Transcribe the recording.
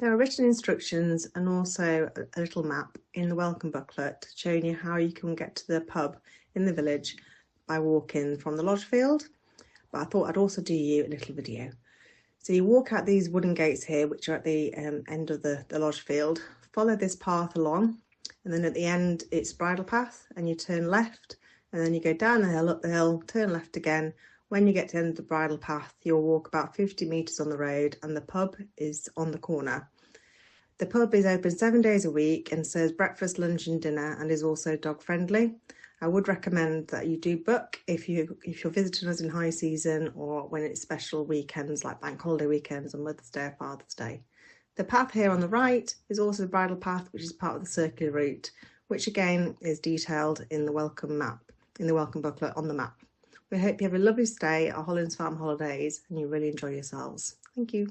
There are written instructions and also a little map in the welcome booklet showing you how you can get to the pub in the village by walking from the lodge field, but I thought I'd also do you a little video. So you walk out these wooden gates here, which are at the end of the lodge field, follow this path along, and then at the end it's bridle path, and you turn left, and then you go down the hill, up the hill, turn left again. When you get to the end of the bridle path, you'll walk about 50 metres on the road, and the pub is on the corner. The pub is open 7 days a week and serves breakfast, lunch and dinner, and is also dog friendly. I would recommend that you do book if you're visiting us in high season or when it's special weekends like bank holiday weekends on Mother's Day or Father's Day. The path here on the right is also the bridle path, which is part of the circular route, which again is detailed in the welcome booklet on the map. We hope you have a lovely stay at our Hollins Farm holidays and you really enjoy yourselves. Thank you.